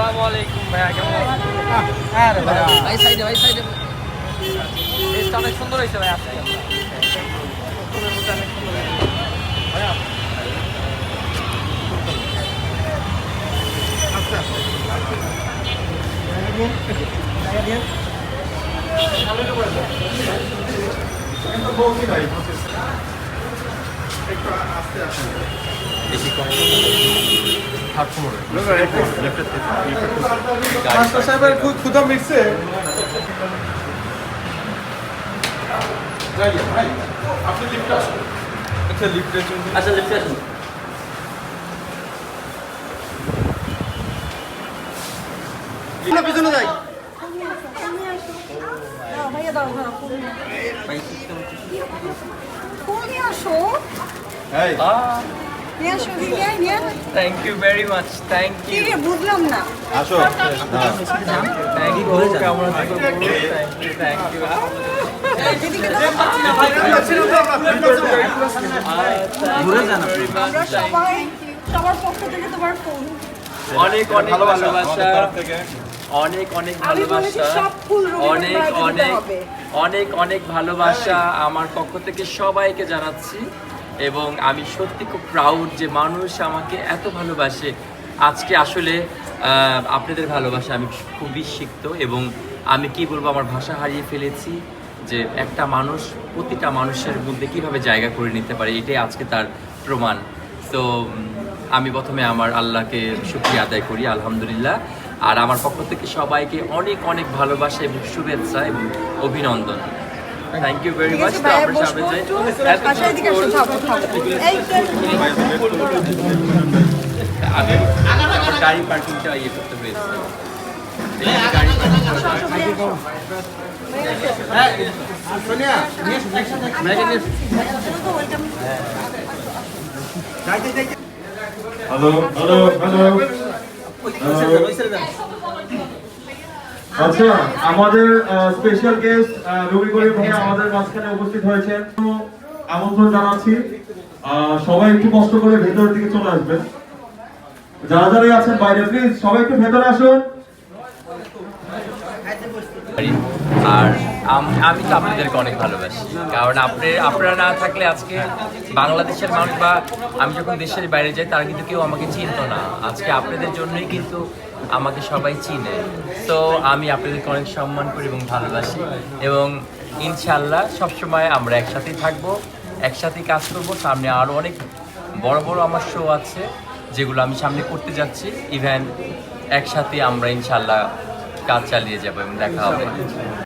আসসালামু আলাইকুম ভাইয়া, কেমন আছেন? আরে ভাই ভাই সাইডে টেস্ট অনেক সুন্দর হয়েছে ভাই আজকে। খুবই মধ্যে অনেক সুন্দর হয়েছে ভাইয়া। মাস্টার সাহেবের ক্ষুধা মিটছে। আপনি লিফটে আসুন। আচ্ছা লিফটে চলুন। আচ্ছা লিফটে আসুন। পিছনে যাই। Thank you very much, thank you. বুঝলাম না। আসো। Thank you. কেমন আছেন? Thank you. আমরা সবাই সবার পক্ষ থেকে তোমার ফোন। অনেক অনেক ভালোবাসা, অনেক অনেক আমি বলেছি ভালোবাসা, সব ফুল অনেক অনেক অনেক অনেক ভালোবাসা আমার পক্ষ থেকে সবাইকে জানাচ্ছি। এবং আমি সত্যি খুব প্রাউড যে মানুষ আমাকে এত ভালোবাসে। আজকে আসলে আপনাদের ভালোবাসা আমি খুবই সিক্ত এবং আমি কি বলবো, আমার ভাষা হারিয়ে ফেলেছি যে একটা মানুষ প্রতিটা মানুষের মধ্যে কিভাবে জায়গা করে নিতে পারে, এটাই আজকে তার প্রমাণ। তো আমি প্রথমে আমার আল্লাহকে শুকরিয়া আদায় করি, আলহামদুলিল্লাহ। আর আমার পক্ষ থেকে সবাইকে অনেক অনেক ভালোবাসা এবং শুভেচ্ছা এবং অভিনন্দন। Thank you very much. তো আমরা সামনে যাই। আমি গাড়ি পার্কিংটা ইয়ে করতে হয়েছে। গাড়ি হ্যালো হ্যালো হ্যালো। আচ্ছা, আমাদের স্পেশাল গেস্ট রবি করিম ভাই আমাদের মাঝখানে উপস্থিত হয়েছেন। আমন্ত্রণ জানাচ্ছি, সবাই একটু কষ্ট করে ভেতরের দিকে চলে আসবেন। যারা যারা আছেন বাইরে প্লিজ সবাই একটু ভেতরে আসুন। আর আমি তো আপনাদেরকে অনেক ভালোবাসি, কারণ আপনারা না থাকলে আজকে বাংলাদেশের মানুষ বা আমি যখন দেশের বাইরে যাই তারা কিন্তু কেউ আমাকে চিনতো না। আজকে আপনাদের জন্যই কিন্তু আমাকে সবাই চিনে। তো আমি আপনাদেরকে অনেক সম্মান করি এবং ভালোবাসি এবং ইনশাআল্লাহ সবসময় আমরা একসাথেই থাকবো, একসাথেই কাজ করব। সামনে আরও অনেক বড় বড় আমার শো আছে যেগুলো আমি সামনে করতে যাচ্ছি। ইভেন একসাথে আমরা ইনশাআল্লাহ কাজ চালিয়ে যাবো এবং দেখা হবে।